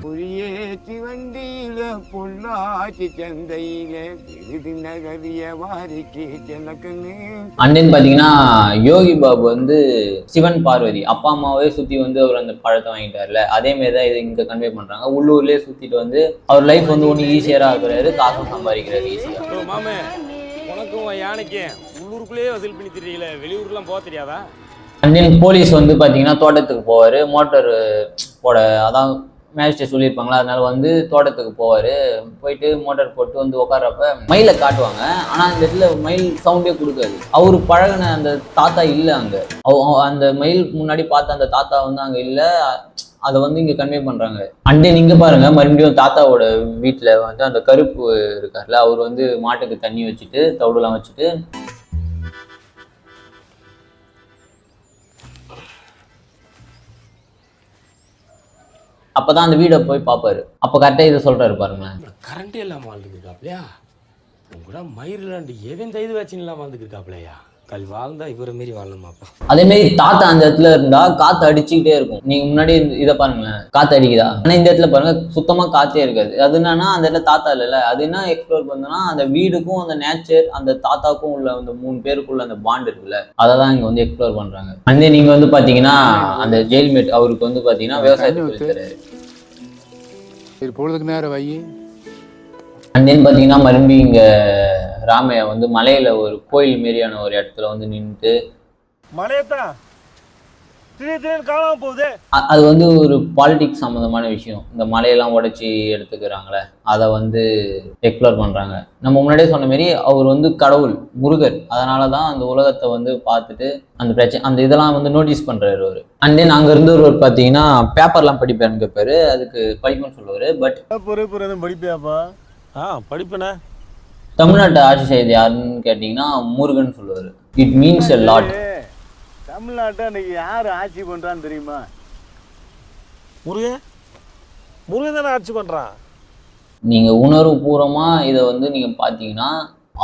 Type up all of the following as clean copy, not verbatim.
புரியேற்றி வண்டியில பொள்ளாச்சி சந்தையில விருது நகரிய வாரிக்கு செல்லக்கண்ணு. அண்ணன் பாத்தீங்கன்னா யோகி பாபு வந்து சிவன் பார்வதி அப்பா அம்மாவே சுத்தி வந்து அவர் அந்த பழத்தை வாங்கிட்டாருல, அதே மாதிரிதான் இது இங்க கன்வே பண்றாங்க. உள்ளூர்லயே சுத்திட்டு வந்து அவர் லைஃப் வந்து ஒண்ணு ஈஸியரா ஆகுறாரு, காசும் சம்பாதிக்கிறாரு ஈஸியா. மாமே உனக்கும் யானைக்கு உள்ளூருக்குள்ளேயே வசூல் பண்ணி தெரியல, வெளியூர்லாம் போக தெரியாதா? அண்ணன் போலீஸ் வந்து பாத்தீங்கன்னா தோட்டத்துக்கு போவாரு, மோட்டர் போட, அதான் மேஜிஸ்ட்ரேட் சொல்லியிருப்பாங்களா, அதனால வந்து தோட்டத்துக்கு போவாரு. போயிட்டு மோட்டார் போட்டு வந்து உட்கார்றப்ப மயிலை காட்டுவாங்க. ஆனா இந்த இடத்துல மயில் சவுண்டே கொடுக்காது. அவரு பழகின அந்த தாத்தா இல்லை அங்க. அந்த மயில் முன்னாடி பார்த்த அந்த தாத்தா வந்து அங்க இல்லை. அதை வந்து இங்க கன்வே பண்றாங்க. அண்டே நீங்க பாருங்க, மறுபடியும் தாத்தாவோட வீட்டுல வந்து அந்த கருப்பு இருக்காருல்ல, அவர் வந்து மாட்டுக்கு தண்ணி வச்சுட்டு தவிடுலாம் வச்சுட்டு அப்பதான் அந்த வீடை போய் பார்ப்பாரு. அப்ப கரெக்டா இதை சொல்றாரு பாருங்களேன். கரண்டே இல்லாம வாழ்ந்துருக்காப்லையா, கூட மயிரிலாண்டு ஏவன் தைது வச்சு இல்லாம வாழ்ந்துருக்காப்லையா. கல் வாழ்ந்தா இவரை மாரி வாழணுமாப்பா. அதே மாதிரி தாத்தா அந்த இடத்துல இருந்தா காத்து அடிச்சுக்கிட்டே இருக்கும். நீங்க முன்னாடி இதை பாருங்களேன், காத்து அடிக்குதா? ஆனா இந்த இடத்துல பாருங்க சுத்தமா காத்தே இருக்காது. அது என்னன்னா அந்த இடத்துல தாத்தா இல்லைல்ல, அது என்ன எக்ஸ்ப்ளோர் பண்ணோம்னா அந்த வீடுக்கும் அந்த நேச்சர் அந்த தாத்தாக்கும் உள்ள அந்த 3 பேருக்குள்ள அந்த பாண்ட் இருக்குல்ல, அதை தான் இங்க வந்து எக்ஸ்ப்ளோர் பண்றாங்க. அந்த நீங்க வந்து பாத்தீங்கன்னா அந்த ஜெயில்மேட் அவருக்கு வந்து பாத்தீங்கன்னா விவசாயத்துக்கு பொழுதுக்கு நேரம் வை. அண்ட் பாத்தீங்கன்னா மறுபடியும் இங்க ராமையா வந்து மலையில ஒரு கோயில் மாரியான ஒரு இடத்துல வந்து நின்றுட்டு மலையத்தான் காணாம போகுது. அது வந்து ஒரு பாலிடிக்ஸ் சம்மந்தமான விஷயம். இந்த மலையெல்லாம் உடைச்சி எடுத்துக்கிறாங்களே, அதை வந்து எக்ஸ்ப்ளோர் பண்றாங்க. நம்ம முன்னாடியே சொன்ன மாதிரி அவர் வந்து கடவுள் முருகர், அதனாலதான் அந்த உலகத்தை வந்து பார்த்துட்டு அந்த பிரச்சனை அந்த இதெல்லாம் வந்து நோட்டீஸ் பண்றாரு அவரு. அண்ட் தென் அங்க இருந்து ஒரு பாத்தீங்கன்னா பேப்பர்லாம் படிப்பேன்னு கேட்பாரு, அதுக்கு படிப்புன்னு சொல்லுவாரு. பட் படிப்பியாப்பா? படிப்பேனே. தமிழ்நாட்டை ஆட்சி செய்து யாருன்னு கேட்டீங்கன்னா முருகன் சொல்லுவாரு. It means a lot. தமிழ்நாட்டை இன்னைக்கு யாரு ஆட்சி பண்றான்னு தெரியுமா? முருகன் தானே ஆட்சி பண்றான். நீங்க உணர்வு பூர்வமா இதை வந்து நீங்க பாத்தீங்கன்னா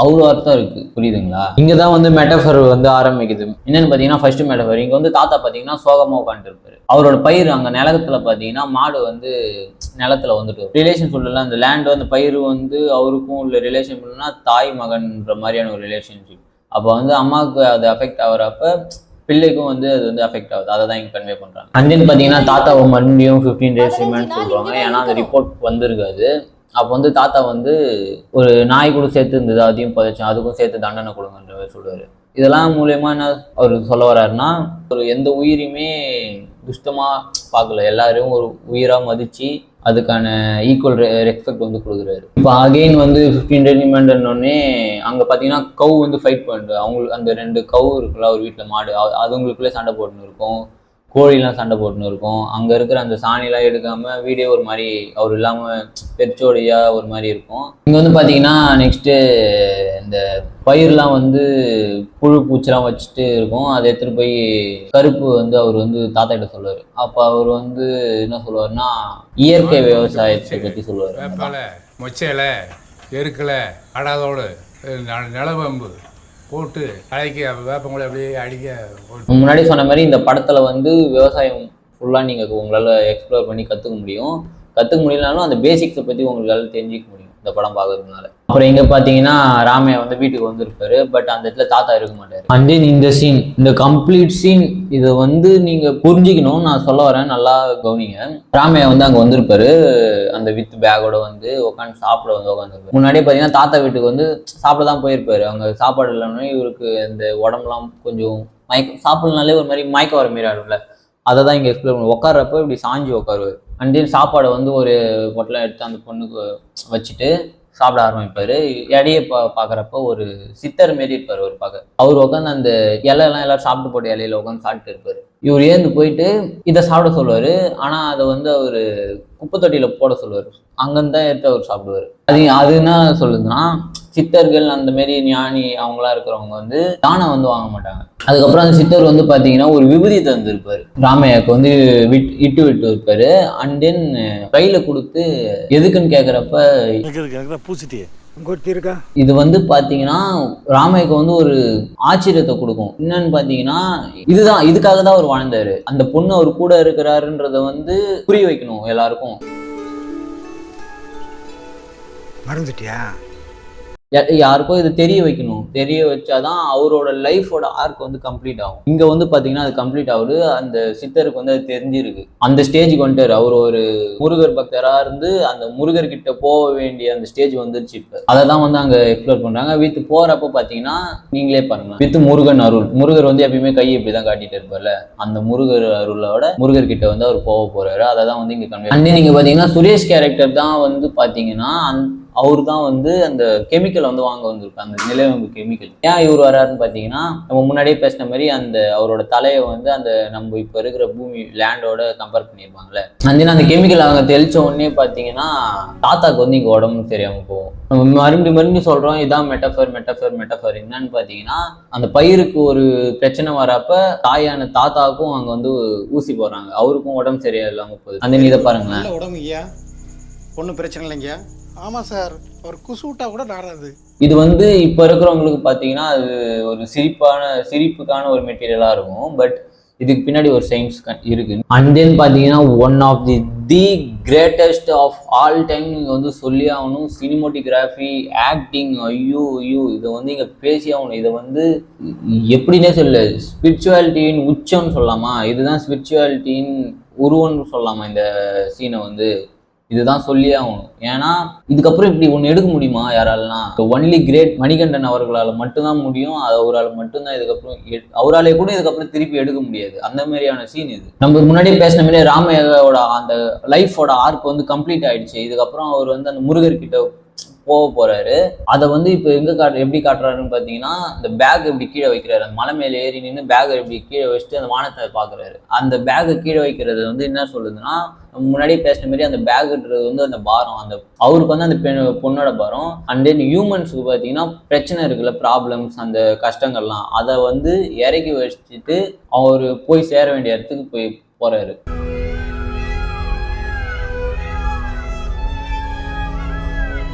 அவ்வளோ அர்த்தம் இருக்கு, புரியுதுங்களா? இங்கதான் வந்து மெட்டஃபர் வந்து ஆரம்பிக்குது. என்னன்னு பாத்தீங்கன்னா ஃபர்ஸ்ட் மெட்டஃபர், இங்க வந்து தாத்தா பாத்தீங்கன்னா சோகமா உட்காந்துட்டு இருப்பாரு. அவரோட பயிர் அங்க நிலத்துல பாத்தீங்கன்னா மாடு வந்து நிலத்துல வந்துட்டு ரிலேஷன் சொல்லல, அந்த லேண்ட் அந்த பயிர் வந்து அவருக்கும் உள்ள ரிலேஷன் பண்ணா தாய் மகன்ற மாதிரியான ஒரு ரிலேஷன்ஷிப். அப்போ வந்து அம்மாவுக்கு அது அஃபெக்ட் ஆகுறப்ப பிள்ளைக்கும் வந்து அது வந்து அஃபெக்ட் ஆகுது. அதை தான் இங்க கன்வே பண்றாங்க. அண்ட் தென் பாத்தீங்கன்னா தாத்தாவை மறுபடியும் 15 days ரிமாண்ட் சொல்றாங்க. ஏன்னா அந்த ரிப்போர்ட் வந்திருக்காது. அப்போ வந்து தாத்தா வந்து ஒரு நாய் கூட சேர்த்து இருந்தது, அதையும் புதைச்சோம், அதுக்கும் சேர்த்து தண்டனை கொடுங்கன்ற மாதிரி சொல்லுவாரு. இதெல்லாம் மூலயமா என்ன அவர் சொல்ல வர்றாருன்னா, ஒரு எந்த உயிரையுமே துஷ்டமா பார்க்கல, எல்லாரையும் ஒரு உயிரா மதிச்சு அதுக்கான ஈக்குவல் ரெஸ்பெக்ட் வந்து கொடுக்குறாரு. இப்போ அகெயின் வந்து 15 days ரிமாண்ட்னோடனே அங்கே பார்த்தீங்கன்னா கவு வந்து ஃபைட் பண்ணிட்டு அவங்களுக்கு அந்த 2 கவு இருக்குல்ல அவர் வீட்டில் மாடு, அதுங்களுக்குள்ளே சண்டை போட்டுன்னு இருக்கும், கோழிலாம் சண்டை போட்டுன்னு இருக்கும். அங்கே இருக்கிற அந்த சாணிலாம் எடுக்காம வீடே ஒரு மாதிரி அவர் இல்லாமல் பெருச்சோடையா ஒரு மாதிரி இருக்கும். இங்கே வந்து பார்த்தீங்கன்னா நெக்ஸ்ட்டு இந்த பயிர்லாம் வந்து புழு பூச்சிலாம் வச்சுட்டு இருக்கும். அதை எடுத்துகிட்டு போய் கருப்பு வந்து அவர் வந்து தாத்தா கிட்ட சொல்லுவார். அப்போ அவர் வந்து என்ன சொல்லுவார்னா இயற்கை விவசாயத்தை பற்றி சொல்லுவார். வேப்பாலை, மொச்சைலை, எருக்கலை, அடாதோடு, நிலவம்பு போட்டு கலைக்கு வேப்பங்களை அப்படியே அடிக்க. முன்னாடி சொன்ன மாதிரி இந்த படத்துல வந்து விவசாயம் ஃபுல்லா நீங்க உங்களால எக்ஸ்ப்ளோர் பண்ணி கத்துக்க முடியும். கத்துக்க முடியலனாலும் அந்த பேசிக்ஸை பத்தி உங்களால தெரிஞ்சிக்க முடியும் இந்த படம் பார்க்கறதுனால. அப்புறம் இங்க பாத்தீங்கன்னா ராமையா வந்து வீட்டுக்கு வந்திருப்பாரு. பட் அந்த இடத்துல தாத்தா இருக்க மாட்டாரு. அண்ட் தென் இந்த சீன், இந்த கம்ப்ளீட் சீன், இதை வந்து நீங்க புரிஞ்சுக்கணும், நான் சொல்ல வரேன், நல்லா கவனிங்க. ராமையா வந்து அங்க வந்திருப்பாரு, அந்த வித் பேக்கோட வந்து உட்காந்து சாப்பிட வந்து உட்காந்துருப்பாரு. முன்னாடியே பாத்தீங்கன்னா தாத்தா வீட்டுக்கு வந்து சாப்பிட தான் போயிருப்பாரு. அங்க சாப்பாடு இல்லைன்னா இவருக்கு இந்த உடம்புலாம் கொஞ்சம் சாப்பிடனாலே ஒரு மாதிரி மயக்கம் வர மாதிரி ஆடும்ல, அதை தான் இங்க எக்ஸ்ப்ளோர் பண்ணுவோம். உட்கார்றப்ப இப்படி சாஞ்சி உட்காருவார். அண்ட் தென் சாப்பாடை வந்து ஒரு பொட்டலம் எடுத்து அந்த பொண்ணுக்கு வச்சுட்டு சாப்பிட ஆரம்பிப்பாரு. இடையே பார்க்குறப்ப ஒரு சித்தர் மாரி இருப்பார் அவர் பார்க்க. அவர் உட்காந்து அந்த இலையெல்லாம் எல்லாரும் சாப்பிட்டு போட்ட இலையில உட்காந்து சாப்பிட்டு இருப்பாரு. இவர் ஏந்து போயிட்டு இதை சாப்பிட சொல்லுவார். ஆனால் அதை வந்து அவர் குப்பை தொட்டியில் போட சொல்லுவார். அங்கேருந்து தான் எடுத்து அவர் சாப்பிடுவார். அது என்ன சொல்லுதுன்னா, சித்தர்கள் அந்த மாரி ஞானி அவங்களா இருக்கிறவங்க வந்து தானம் வந்து வாங்க மாட்டாங்க. அதுக்கப்புறம் அந்த சித்தர் வந்து பார்த்தீங்கன்னா ஒரு விபூதி தந்துருப்பாரு, ராமையாவுக்கு வந்து விட்டு இருப்பாரு. அண்ட் தென் கையில கொடுத்து எதுக்குன்னு கேட்குறப்ப பூசிட்டியே இது வந்து பாத்தீங்கன்னா ராமைக்கு வந்து ஒரு ஆச்சரியத்தை கொடுக்கும். என்னன்னு பாத்தீங்கன்னா இதுக்காக தான் அவர் வாழ்ந்தாரு. அந்த பொண்ணு அவர் கூட இருக்கிறாருன்றத வந்து புரிய வைக்கணும் எல்லாருக்கும். மறந்துட்டியா? யாருக்கோ இது தெரிய வைக்கணும். தெரிய வச்சாதான் அவரோட லைஃபோட ஆர்க் வந்து கம்ப்ளீட் ஆகும். இங்க வந்து பாத்தீங்கன்னா அது கம்ப்ளீட் ஆகுது. அந்த சித்தருக்கு வந்து அது தெரிஞ்சிருக்கு. அந்த ஸ்டேஜுக்கு வந்துட்டாரு. அவர் ஒரு முருகர் பக்தரா இருந்து அந்த முருகர் கிட்ட போக வேண்டிய அந்த ஸ்டேஜ் வந்துருச்சு. இப்ப அதை தான் வந்து அங்க எக்ஸ்ப்ளோர் பண்றாங்க. வித் போறப்ப பாத்தீங்கன்னா நீங்களே பாருங்க, வித் முருகன் அருள். முருகர் வந்து எப்பயுமே கையை இப்படிதான் காட்டிட்டு இருப்பார்ல, அந்த முருகர் அருளோட முருகர் கிட்ட வந்து அவர் போக போறாரு. அதை தான் வந்து இங்க கன்வே. அண்ட் நீங்க பாத்தீங்கன்னா சுரேஷ் கேரக்டர் தான் வந்து பாத்தீங்கன்னா அவர் தான் வந்து அந்த கெமிக்கல் வந்து வாங்க வந்திருக்கு, அந்த நிலவேம்பு கெமிக்கல். ஏன் இவர் வராருன்னு பார்த்தீங்கன்னா, நம்ம முன்னாடியே பேசின மாதிரி அந்த அவரோட தலையை வந்து அந்த நம்ம இப்போ இருக்கிற பூமி லேண்டோட கம்பேர் பண்ணியிருப்பாங்களே, அந்த கெமிக்கல் அவங்க தெளிச்ச உடனே பார்த்தீங்கன்னா தாத்தாக்கு வந்து இங்கே உடம்பு சரியாமல் போகும். நம்ம மறுபடியும் சொல்கிறோம், இதான் மெட்டஃபர் என்னன்னு பார்த்தீங்கன்னா, அந்த பயிருக்கு ஒரு பிரச்சனை வரப்ப தாயான தாத்தாவுக்கும் அங்கே வந்து ஊசி போடுறாங்க, அவருக்கும் உடம்பு சரியா இல்லாமல் போகுது. அந்த இதை பாருங்களேன். உடம்பு ஐயா, ஒன்றும் பிரச்சனை இல்லைங்கய்யா. ஆமாம் சார், அவர் குசு விட்டா கூட நாடாது. இது வந்து இப்போ இருக்கிறவங்களுக்கு பார்த்தீங்கன்னா அது ஒரு சிரிப்புக்கான ஒரு மெட்டீரியலாக இருக்கும். பட் இதுக்கு பின்னாடி ஒரு சயின்ஸ் இருக்கு. அண்ட் தென் பார்த்தீங்கன்னா one of the greatest of all time நீங்கள் வந்து சொல்லி ஆகணும். சினிமோட்டோகிராஃபி, ஆக்டிங், ஐயோ இதை வந்து இங்கே பேசி ஆகணும். இதை வந்து எப்படின்னே சொல்ல, ஸ்பிரிச்சுவாலிட்டியின் உச்சம்னு சொல்லலாமா, இதுதான் ஸ்பிரிச்சுவாலிட்டியின் உருவம்னு சொல்லலாமா இந்த சீனை வந்து. இதுதான் சொல்லியே ஆகணும். ஏன்னா இதுக்கப்புறம் இப்படி ஒன்று எடுக்க முடியுமா யாராலாம்? ஒன்லி கிரேட் மணிகண்டன் அவர்களால் மட்டும்தான் முடியும். அது அவரால் மட்டும்தான் இதுக்கப்புறம், அவராலே கூட இதுக்கப்புறம் திருப்பி எடுக்க முடியாது. அந்த மாதிரியான சீன் இது. நம்ம முன்னாடியே பேசின மாதிரி ராமையோட அந்த லைஃபோட ஆர்க் வந்து கம்ப்ளீட் ஆயிடுச்சு. இதுக்கப்புறம் அவர் வந்து அந்த முருகர்கிட்ட போக போறாரு. அதை வந்து இப்போ எப்படி காட்டுறாருன்னு பார்த்தீங்கன்னா, இந்த பேக் எப்படி கீழே வைக்கிறாரு, அந்த மலை மேலே ஏறி நின்று பேக் எப்படி கீழே வச்சுட்டு அந்த வானத்தை பார்க்குறாரு. அந்த பேக்கை கீழே வைக்கிறது வந்து என்ன சொல்லுதுன்னா, முன்னாடியே பேசின மாதிரி அந்த பேக்குன்றது வந்து அந்த பாரம், அந்த அவருக்கு வந்து அந்த பொண்ணோட பாரம். அண்ட் தென் ஹியூமன்ஸுக்கு பார்த்தீங்கன்னா பிரச்சனை இருக்குல்ல, ப்ராப்ளம்ஸ், அந்த கஷ்டங்கள்லாம், அதை வந்து இறக்கி வச்சுட்டு அவர் போய் சேர வேண்டிய இடத்துக்கு போறாரு.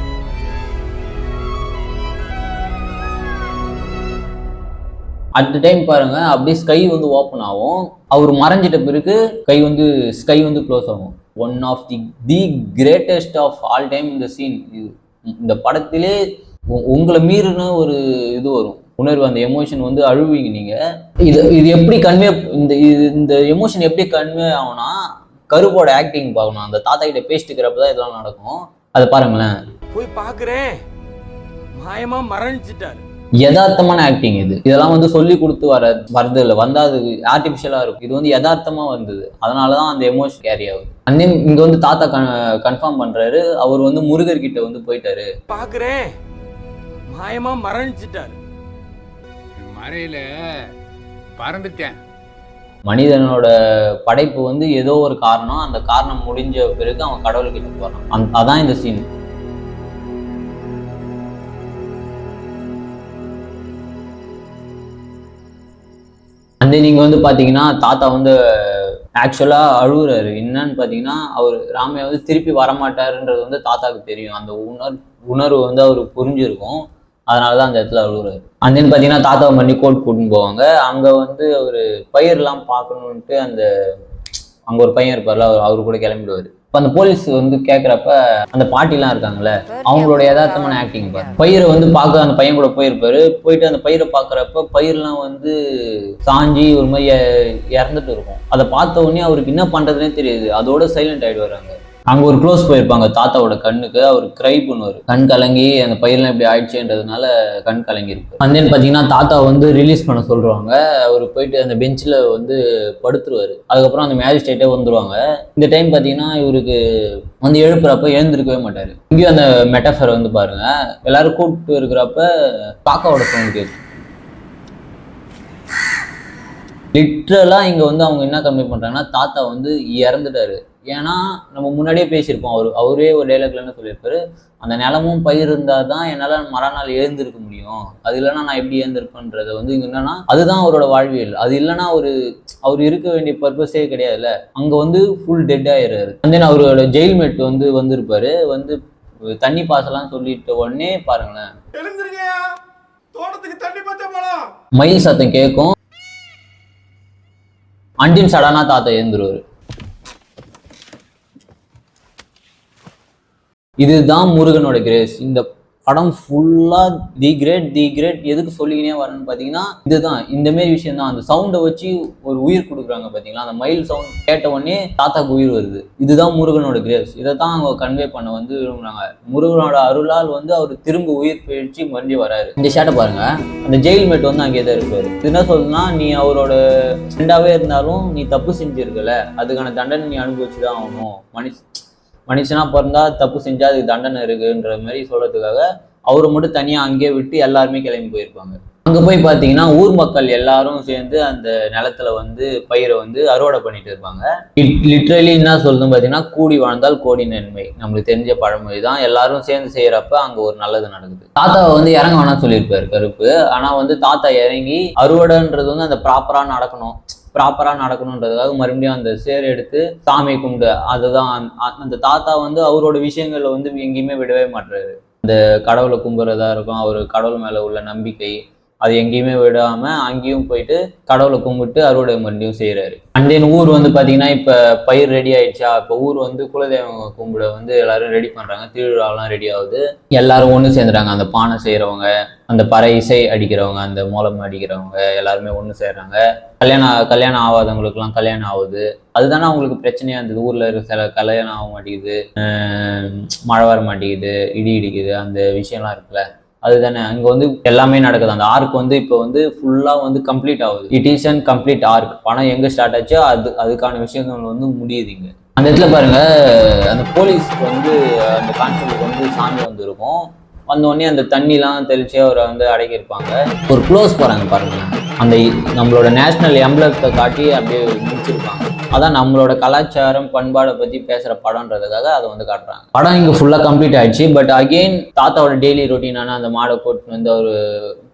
அட் த டைம் பாருங்க, அப்படியே ஸ்கை வந்து ஓப்பன் ஆகும். அவர் மறைஞ்சிட்ட பிறகு ஸ்கை வந்து க்ளோஸ் ஆகும். One of the greatest of all time இந்த சீன். இந்த படத்திலே உங்களை மீறின ஒரு இது வரும், உணர்வு, அந்த எமோஷன் வந்து அழுவீங்க நீங்க. இது எப்படி கன்வே, இந்த எமோஷன் எப்படி கன்வே ஆகும்னா, கருப்போட ஆக்டிங் பார்க்கணும். அந்த தாத்தா கிட்ட பேசிட்டு இருக்கிறப்பதான் இதெல்லாம் நடக்கும். அதை பாருங்களேன். போய் பாக்குறேன், மாயமா மரணிச்சிட்டாரு. யதார்த்தமான ஆக்டிங் இது. இதெல்லாம் வந்து சொல்லி கொடுத்து வரது இல்லை, வந்தா அது ஆர்டிபிஷியலா இருக்கும். இது வந்து யதார்த்தமா வந்தது, அதனாலதான் அந்த எமோஷன் கேரி ஆகுது. அண்ட் தென் இங்க வந்து தாத்தா கன்ஃபார்ம் பண்றாரு, அவர் வந்து முருகர் கிட்ட வந்து போயிட்டாரு. பாக்குறேன், மாயமா மரணிச்சிட்டாரு. மறையில பறந்துட்டேன். மனிதனோட படைப்பு வந்து ஏதோ ஒரு காரணம், அந்த காரணம் முடிஞ்ச பிறகு அவன் கடவுள்கிட்ட போறான். அதான் இந்த சீன். அந்த நீங்க வந்து பாத்தீங்கன்னா தாத்தா வந்து ஆக்சுவலா அழுகுறாரு. என்னன்னு பாத்தீங்கன்னா, அவர் ராமையா வந்து திருப்பி வரமாட்டாருன்றது வந்து தாத்தாவுக்கு தெரியும். அந்த உணர்வு வந்து அவருக்கு புரிஞ்சிருக்கும். அதனாலதான் அந்த இடத்துல அழுகுறாரு. அந்தன்னு பாத்தீங்கன்னா தாத்தாவை பண்ணி கோட் கூட்டின்னு போவாங்க. அங்க வந்து ஒரு பயிரெல்லாம் பார்க்கணுன்ட்டு அங்க ஒரு பையன் இருப்பார்ல, அவரு கூட கிளம்பிடுவாரு. இப்போ அந்த போலீஸ் வந்து கேட்குறப்ப அந்த பாட்டிலாம் இருக்காங்கல்ல, அவங்களோட யதார்த்தமான ஆக்டிங் பாரு. பயிரை வந்து பார்க்க அந்த பையன் கூட போயிருப்பாரு. போயிட்டு அந்த பயிரை பார்க்குறப்ப பயிரெலாம் வந்து சாஞ்சி ஒரு மாதிரி இறந்துட்டு இருக்கும். அதை பார்த்த உடனே அவருக்கு என்ன பண்ணுறதுனே தெரியாது. அதோட சைலண்ட் ஆகிடுவார். அங்கே ஒரு க்ளோஸ் போயிருப்பாங்க தாத்தாவோட கண்ணுக்கு. அவர் க்ரை பண்ணுவார், கண் கலங்கி, அந்த பயிரெலாம் இப்படி ஆயிடுச்சுன்றதுனால கண் கலங்கி இருக்கு. அந்த பார்த்தீங்கன்னா தாத்தா வந்து ரிலீஸ் பண்ண சொல்றாங்க. அவர் போயிட்டு அந்த பெஞ்சில் வந்து படுத்துருவாரு. அதுக்கப்புறம் அந்த மேஜிஸ்ட்ரேட்டே வந்துருவாங்க. இந்த டைம் பார்த்தீங்கன்னா இவருக்கு வந்து எழுப்புறப்ப எழுந்திருக்கவே மாட்டாரு. இங்கேயும் அந்த மெட்டஃபர் வந்து பாருங்க, எல்லாரும் கூப்பிட்டு இருக்கிறப்ப காக்காவோட சவுண்ட் கேட்கும். லிட்ரலா இங்க வந்து அவங்க என்ன கம்மி பண்றாங்கன்னா, தாத்தா வந்து இறந்துட்டாரு. ஏன்னா நம்ம முன்னாடியே பேசியிருப்போம், அவரே ஒரு டைலாக்ல என்ன சொல்லியிருப்பாரு, அந்த நிலமும் பயிர் இருந்தால் தான் என்னால் மறுநாள் எழுந்திருக்க முடியும், அது இல்லைன்னா நான் எப்படி எழுந்திருப்பேன்றதை வந்து இங்கே என்னன்னா அதுதான் அவரோட வாழ்வியல். அது இல்லைன்னா அவர் இருக்க வேண்டிய பர்பஸே கிடையாதுல்ல. அங்கே வந்து ஃபுல் டெட் ஆயிடுறாரு. அண்ட் தென் அவரோட ஜெயில்மேட் வந்திருப்பாரு. வந்து தண்ணி பாசலாம் சொல்லிட்ட உடனே பாருங்களேன், மயில் சத்தம் கேட்கும். அண்டின் சடனா தாத்தா எழுந்துருவாரு. இதுதான் முருகனோட கிரேஸ். இந்த படம் ஃபுல்லா தி கிரேட் எதுக்கு சொல்லிக்கினே வரேன்னு பார்த்தீங்கன்னா இதுதான், இந்த மாதிரி விஷயம் தான். அந்த சவுண்டை வச்சு ஒரு உயிர் கொடுக்குறாங்க பார்த்தீங்களா, அந்த மயில் சவுண்ட் கேட்ட உடனே தாத்தாக்கு உயிர் வருது. இதுதான் முருகனோட கிரேஸ். இதை தான் அவங்க கன்வே பண்ண வந்து விரும்புறாங்க. முருகனோட அருளால் வந்து அவர் திரும்ப உயிர் பயிற்சி மறுபடியும் வராரு. இந்த ஷேட்டை பாருங்க, அந்த ஜெயில்மேட் வந்து அங்கே தான் இருப்பாரு. இது என்ன சொல்லுதுன்னா, நீ அவரோட ஃப்ரெண்டாவே இருந்தாலும் நீ தப்பு செஞ்சிருக்கல, அதுக்கான தண்டனை நீ அனுபவிச்சுதான் ஆகணும். மனுஷனா பிறந்தா தப்பு செஞ்சா அதுக்கு தண்டனை இருக்குன்ற மாதிரி சொல்றதுக்காக அவரை மட்டும் தனியா அங்கேயே விட்டு எல்லாருமே கிளம்பி போயிருப்பாங்க. அங்க போய் பாத்தீங்கன்னா ஊர் மக்கள் எல்லாரும் சேர்ந்து அந்த நிலத்துல வந்து பயிரை வந்து அறுவடை பண்ணிட்டு இருப்பாங்க. லிட்ரலி என்ன சொல்லுதுன்னு பாத்தீங்கன்னா, கூடி வாழ்ந்தால் கோடி நன்மை, நம்மளுக்கு தெரிஞ்ச பழமொழி தான். எல்லாரும் சேர்ந்து செய்யறப்ப அங்க ஒரு நல்லது நடக்குது. தாத்தாவை வந்து இறங்க வேணாம் சொல்லியிருப்பாரு கருப்பு. ஆனா வந்து தாத்தா இறங்கி அறுவடைன்றது வந்து அந்த ப்ராப்பரா நடக்கணுன்றதுக்காக மறுபடியும் அந்த சேர் எடுத்து சாமி கும்பிடு. அதுதான் அந்த தாத்தா வந்து அவரோட விஷயங்கள்ல வந்து எங்கேயுமே விடவே மாட்டாரு. அந்த கடவுளை கும்பிட்றதா இருக்கும், அவர் கடவுள் மேல உள்ள நம்பிக்கை, அது எங்கேயுமே விடாம அங்கேயும் போயிட்டு கடவுளை கும்பிட்டு அறுவடை மறுபடியும் செய்யறாரு. அண்ட் தென் ஊர் வந்து பாத்தீங்கன்னா இப்ப பயிர் ரெடி ஆயிடுச்சா, இப்ப ஊர் வந்து குலதெய்வம் கும்பிட வந்து எல்லாரும் ரெடி பண்றாங்க. திருவிழாலாம் ரெடி ஆகுது, எல்லாரும் ஒண்ணு சேர்ந்துறாங்க. அந்த பானை செய்யறவங்க, அந்த பறை இசை அடிக்கிறவங்க, அந்த மூலம் அடிக்கிறவங்க எல்லாருமே ஒண்ணு சேர்றாங்க. கல்யாணம் ஆகாதவங்களுக்குலாம் கல்யாணம் ஆகுது. அதுதானே அவங்களுக்கு பிரச்சனையா இருந்தது. ஊர்ல இருக்க சில கல்யாணம் ஆக மாட்டேங்குது, மழை வர மாட்டேங்குது, இடி இடிக்குது, அந்த விஷயம்லாம் இருக்குல்ல, அதுதானே அங்க வந்து எல்லாமே நடக்குது. அந்த ஆர்க் வந்து இப்போ வந்து ஃபுல்லா வந்து கம்ப்ளீட் ஆகுது. It is and complete arc. படம் எங்க ஸ்டார்ட் ஆச்சோ அதுக்கான விஷயங்கள் வந்து முடியுதுங்க. அந்த இடத்துல பாருங்க, அந்த போலீஸ்க்கு வந்து அந்த கான்ஸ்டபிளுக்கு வந்து சாமி வந்து இருக்கும். வந்தோடனே அந்த தண்ணிலாம் தெளிச்சு அவரை வந்து அடக்கியிருப்பாங்க. ஒரு க்ளோஸ் போறாங்க பாருங்க, அந்த நம்மளோட நேஷனல் எம்ப்ளத்தை காட்டி அப்படியே முடிச்சிருப்பாங்க. அதான் நம்மளோட கலாச்சாரம் பண்பாடை பத்தி பேசுற படம்ன்றதுக்காக அதை வந்து காட்டுறாங்க. படம் இங்க ஃபுல்லா கம்ப்ளீட் ஆயிடுச்சு. பட் அகெயின் தாத்தாவோட டெய்லி ரொட்டீனான அந்த மாடை கூட்டு வந்து அவரு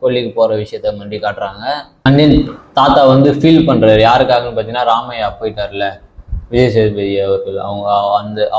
கொல்லிக்கு போற விஷயத்த மறுபடி காட்டுறாங்க. அண்ட் தென் தாத்தா வந்து ஃபீல் பண்றாரு. யாருக்காகன்னு பார்த்தீங்கன்னா, ராமையா போயிட்டார்ல, விஜய் சேதுபதி அவர்கள்,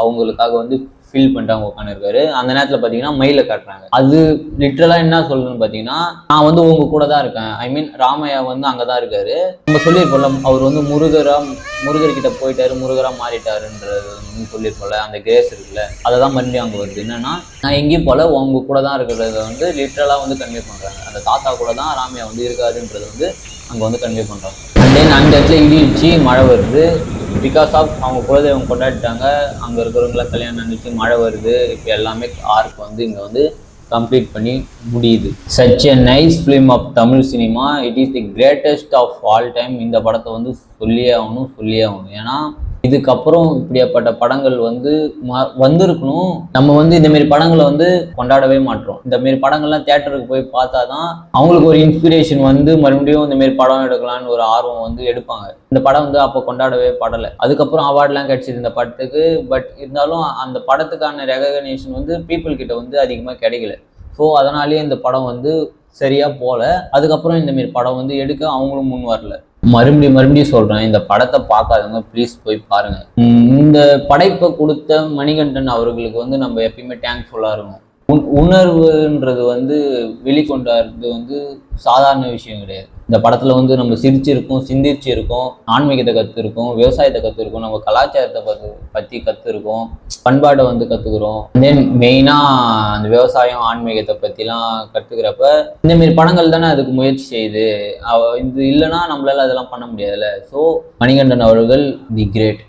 அவங்களுக்காக வந்து ஃபீல் பண்ணிட்டு அவங்க உட்காந்துருக்காரு. அந்த நேரத்தில் பார்த்தீங்கன்னா மயிலை காட்டுறாங்க. அது லிட்ரலாக என்ன சொல்றதுன்னு பார்த்தீங்கன்னா, நான் வந்து உங்க கூட தான் இருக்கேன். ஐ மீன் ராமையா வந்து அங்கே தான் இருக்காரு. நம்ம சொல்லியிருப்போம்ல, அவர் வந்து முருகர்கிட்ட போயிட்டாரு, முருகரா மாறிட்டாருன்றது சொல்லியிருப்போம்ல, அந்த கிரேஸ் இருக்குல்ல, அதை தான் மறுபடியும் அங்கே வருது. என்னன்னா, நான் எங்கேயும் போல உங்க கூட தான் இருக்கிறத வந்து லிட்ரலாக வந்து கன்வே பண்ணுறாங்க. அந்த தாத்தா கூட தான் ராமையா வந்து இருக்காருன்றது வந்து அங்கே வந்து கன்வே பண்ணுறாங்க. அண்ட் தென் அந்த இடத்துல இடிச்சு மழை வருது. பிகாஸ் ஆஃப் அவங்க குலதெய்வம் கொண்டாடிட்டாங்க, அங்கே இருக்கிறவங்களாம் கல்யாணம் நடந்துச்சு, மழை வருது. இப்போ எல்லாமே ஆர்க் வந்து இங்கே வந்து கம்ப்ளீட் பண்ணி முடியுது. Such a nice film of Tamil cinema. It is the greatest of all time. இந்த படத்தை வந்து சொல்லியே ஆகணும். ஏன்னா இதுக்கப்புறம் இப்படியாப்பட்ட படங்கள் வந்து வந்திருக்கணும். நம்ம வந்து இந்த மாரி படங்களை வந்து கொண்டாடவே மாட்டோம். இந்த மாரி படங்கள்லாம் தியேட்டருக்கு போய் பார்த்தாதான் அவங்களுக்கு ஒரு இன்ஸ்பிரேஷன் வந்து மறுபடியும் இந்த மாரி படம் எடுக்கலான்னு ஒரு ஆர்வம் வந்து எடுப்பாங்க. இந்த படம் வந்து அப்போ கொண்டாடவே படலை. அதுக்கப்புறம் அவார்ட்லாம் கிடைச்சிது இந்த படத்துக்கு. பட் இருந்தாலும் அந்த படத்துக்கான ரெகக்னேஷன் வந்து பீப்புள் கிட்ட வந்து அதிகமாக கிடைக்கல. ஸோ அதனாலேயே இந்த படம் வந்து சரியா போல. அதுக்கப்புறம் இந்த மாரி படம் வந்து எடுக்க அவங்களும் முன் வரல. மறுபடியும் சொல்றேன், இந்த படத்தை பார்க்காதவங்க ப்ளீஸ் போய் பாருங்க. இந்த படைப்பை கொடுத்த மணிகண்டன் அவர்களுக்கு வந்து நம்ம எப்பயுமே தேங்க்ஃபுல்லா இருக்கும். உணர்வுன்றது வந்து வெளிக்கொண்டாடுறது வந்து சாதாரண விஷயம் கிடையாது. இந்த படத்துல வந்து நம்ம சிரிச்சிருக்கோம், சிந்திச்சிருக்கோம், ஆன்மீகத்தை கற்றுருக்கோம், விவசாயத்தை கற்றுருக்கோம், நம்ம கலாச்சாரத்தை பற்றி கற்றுருக்கோம், பண்பாட்டை வந்து கற்றுக்குறோம். தென் மெயினாக அந்த விவசாயம் ஆன்மீகத்தை பற்றிலாம் கற்றுக்கிறப்ப இந்தமாரி படங்கள் தானே அதுக்கு முயற்சி செய்யுது. இது இல்லைன்னா நம்மளால அதெல்லாம் பண்ண முடியாதுல்ல. ஸோ மணிகண்டன் அவர்கள் தி கிரேட்.